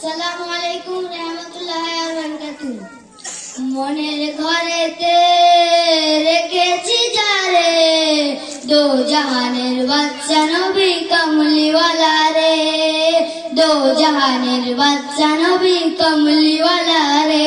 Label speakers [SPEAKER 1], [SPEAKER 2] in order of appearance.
[SPEAKER 1] আসসালামু আলাইকুম রাহমাতুল্লাহি ওয়া বারাকাতুহু। মনের ঘরেতে রেখেছি যারে, দো জাহানের বাচ্চা নবী কমলিওয়ালা রে, দো জাহানের বাচ্চা নবী কমলিওয়ালা রে।